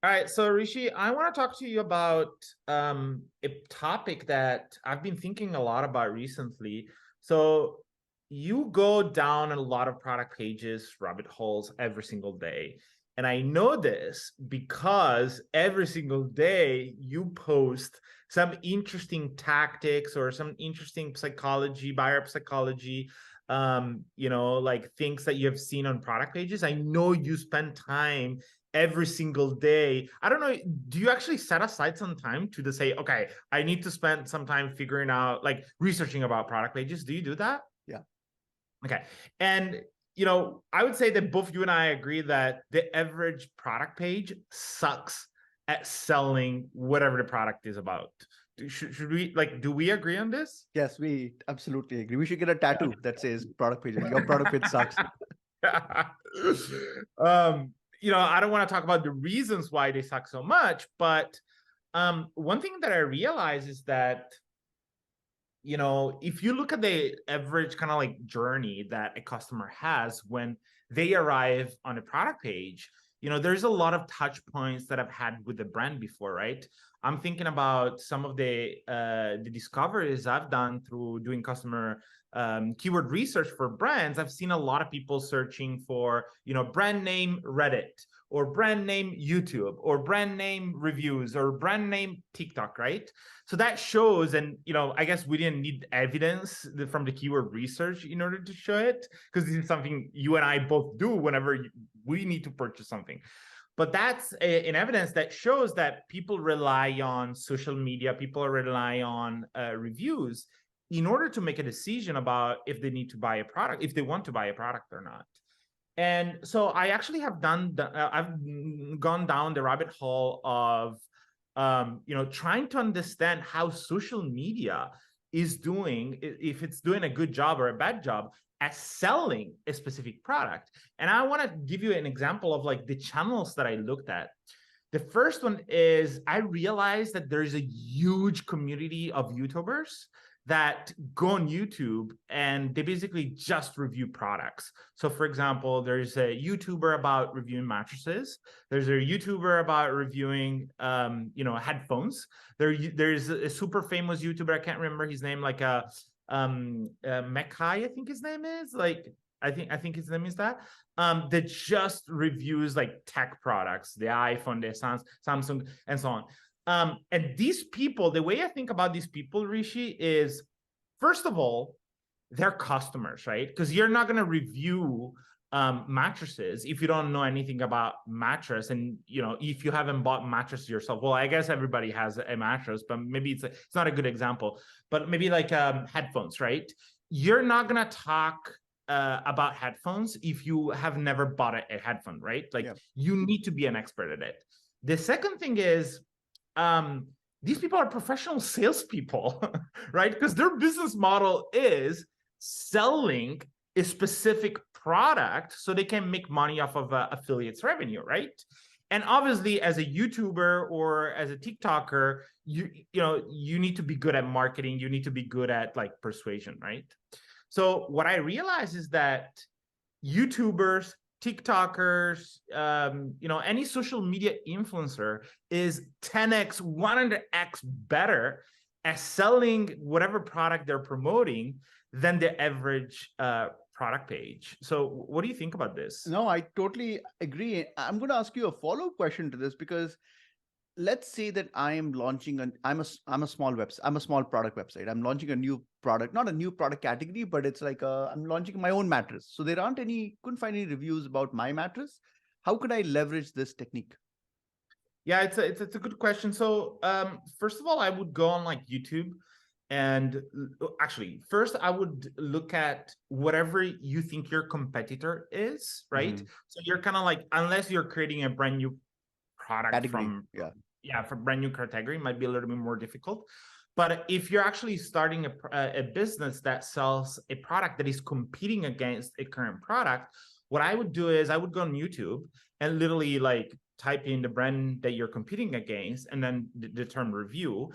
All right, so Rishi, I want to talk to you about a topic that I've been thinking a lot about recently. So you go down a lot of product pages, rabbit holes every single day. And I know this because every single day you post some interesting tactics or some interesting psychology, buyer psychology, like things that you have seen on product pages. I know you spend time every single day. I don't know. Do you actually set aside some time to say, okay, I need to spend some time figuring out, like researching about product pages? Do you do that? Yeah. Okay. And, I would say that both you and I agree that the average product page sucks at selling whatever the product is about. Should we, like, do we agree on this? Yes, we absolutely agree. We should get a tattoo that says product page. Your product page sucks. I don't want to talk about the reasons why they suck so much, but one thing that I realize is that, if you look at the average kind of like journey that a customer has when they arrive on a product page, there's a lot of touch points that I've had with the brand before, right? I'm thinking about some of the discoveries I've done through doing customer keyword research for brands. I've seen a lot of people searching for, brand name Reddit or brand name YouTube or brand name reviews or brand name TikTok, right? So that shows, and I guess we didn't need evidence from the keyword research in order to show it, because this is something you and I both do whenever we need to purchase something. But that's an evidence that shows that people rely on social media, people rely on reviews in order to make a decision about if they need to buy a product, if they want to buy a product or not. And so I actually have I've gone down the rabbit hole of, trying to understand how social media is doing, if it's doing a good job or a bad job at selling a specific product. And I want to give you an example of like the channels that I looked at. The first one is I realized that there's a huge community of YouTubers that go on YouTube and they basically just review products. So for example, there's a YouTuber about reviewing mattresses. There's a YouTuber about reviewing, headphones. There's a super famous YouTuber. I can't remember his name, like Mekai, I think his name is, like, I think his name is that just reviews like tech products, the iPhone, the Samsung, and so on. And these people, the way I think about these people, Rishi, is first of all, they're customers, right? Because you're not going to review mattresses if you don't know anything about mattress, and if you haven't bought mattress yourself. Well, I guess everybody has a mattress, but maybe it's not a good example. But maybe like headphones, right? You're not going to talk about headphones if you have never bought a headphone, right? Like, Yeah. you need to be an expert at it. The second thing is, these people are professional salespeople, right? Because their business model is selling a specific product so they can make money off of affiliates revenue, right? And obviously, as a YouTuber or as a TikToker, you need to be good at marketing. You need to be good at like persuasion, right? So what I realize is that YouTubers, TikTokers, any social media influencer is 10x, 100x better at selling whatever product they're promoting than the average product page. So what do you think about this? No, I totally agree. I'm going to ask you a follow-up question to this because let's say that I am launching I'm a small website. I'm a small product website. I'm launching a new product, not a new product category, but it's like I'm launching my own mattress. So there aren't couldn't find any reviews about my mattress. How could I leverage this technique? Yeah, it's a good question. So first of all, I would go on like YouTube, and actually first I would look at whatever you think your competitor is, right? Mhm. So you're kind of like, unless you're creating a brand new product Category. from, Yeah. yeah, for brand new category, might be a little bit more difficult. But if you're actually starting a business that sells a product that is competing against a current product, what I would do is I would go on YouTube and literally like type in the brand that you're competing against and then the term review.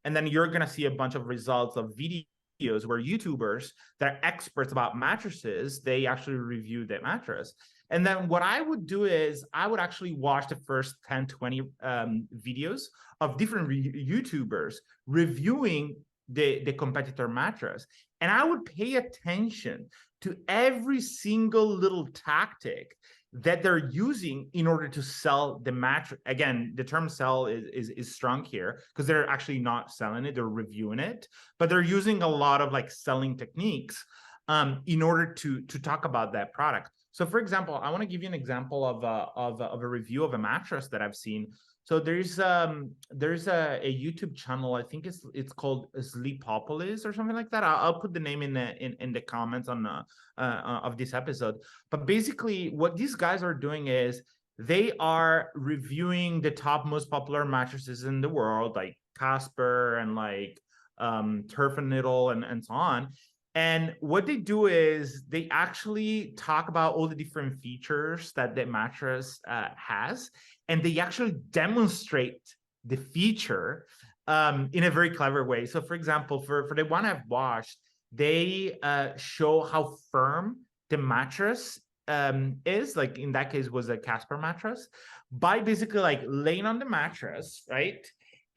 And then you're going to see a bunch of results of videos where YouTubers that are experts about mattresses, they actually review that mattress. And then what I would do is I would actually watch the first 10, 20 videos of different YouTubers reviewing the competitor mattress. And I would pay attention to every single little tactic that they're using in order to sell the mattress. Again, the term sell is strong here because they're actually not selling it, they're reviewing it, but they're using a lot of like selling techniques in order to talk about that product. So for example, I want to give you an example of a review of a mattress that I've seen. So there's a YouTube channel. I think it's called Sleepopolis or something like that. I'll put the name in the comments on of this episode. But basically, what these guys are doing is they are reviewing the top most popular mattresses in the world, like Casper and like Turf and Knittle and so on. And what they do is they actually talk about all the different features that the mattress has, and they actually demonstrate the feature in a very clever way. So, for example, for the one I've watched, they show how firm the mattress is. Like in that case, was a Casper mattress by basically like laying on the mattress, right?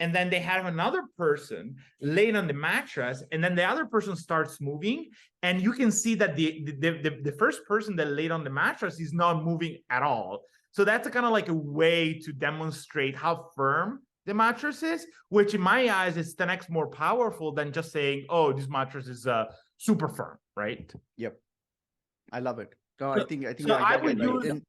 And then they have another person laying on the mattress, and then the other person starts moving, and you can see that the first person that laid on the mattress is not moving at all. So that's a kind of like a way to demonstrate how firm the mattress is, which in my eyes is 10x more powerful than just saying, "Oh, this mattress is super firm," right? Yep, I love it. No, So, I think so I I get would it right. use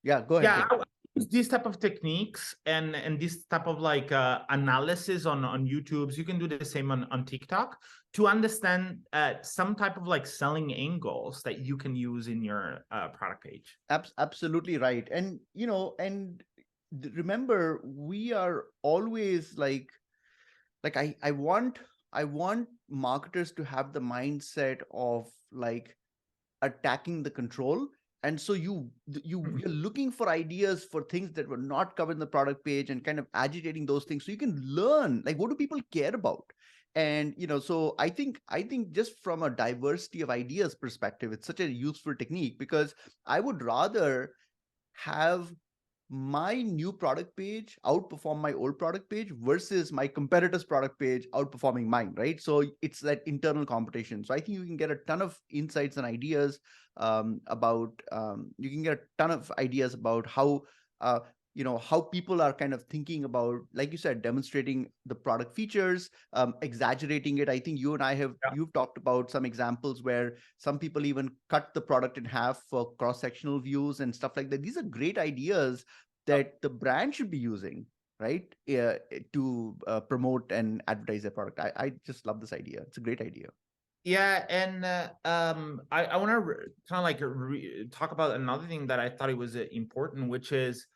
Yeah, go ahead. yeah, I would use these type of techniques and this type of like analysis on YouTube. So you can do the same on TikTok to understand some type of like selling angles that you can use in your product page. Absolutely right. And remember, we are always like I want marketers to have the mindset of like attacking the control. And so you're looking for ideas for things that were not covered in the product page and kind of agitating those things so you can learn like what do people care about. And so I think just from a diversity of ideas perspective, it's such a useful technique, because I would rather have my new product page outperform my old product page versus my competitor's product page outperforming mine, right? So it's that internal competition. So I think you can get a ton of insights and ideas about you can get a ton of ideas about how how people are kind of thinking about, like you said, demonstrating the product features, exaggerating it. I think you and I have Yeah. you've talked about some examples where some people even cut the product in half for cross-sectional views and stuff like that. These are great ideas that the brand should be using, right? To promote and advertise their product. I just love this idea. It's a great idea. Yeah, and I want to kind of like talk about another thing that I thought it was important, which is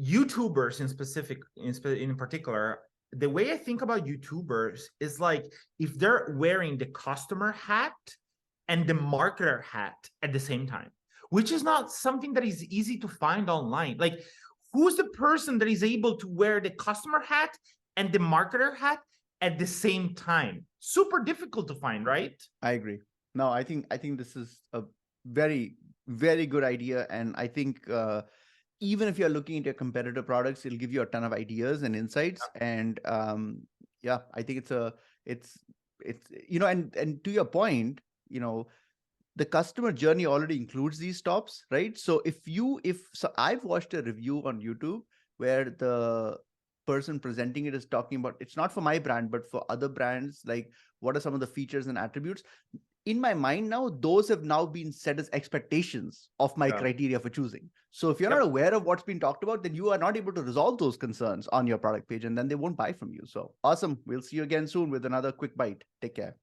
YouTubers in particular. The way I think about YouTubers is like if they're wearing the customer hat and the marketer hat at the same time, which is not something that is easy to find online. Like, who's the person that is able to wear the customer hat and the marketer hat at the same time? Super difficult to find, right? I agree. No, I think this is a very, very good idea. And I think even if you're looking into competitor products, it'll give you a ton of ideas and insights. And yeah, I think it's and to your point, the customer journey already includes these stops, right? So so I've watched a review on YouTube where the person presenting it is talking about, it's not for my brand but for other brands, like what are some of the features and attributes. In my mind now, those have now been set as expectations of my criteria for choosing. So if you're not aware of what's been talked about, then you are not able to resolve those concerns on your product page, and then they won't buy from you. So awesome. We'll see you again soon with another quick bite. Take care.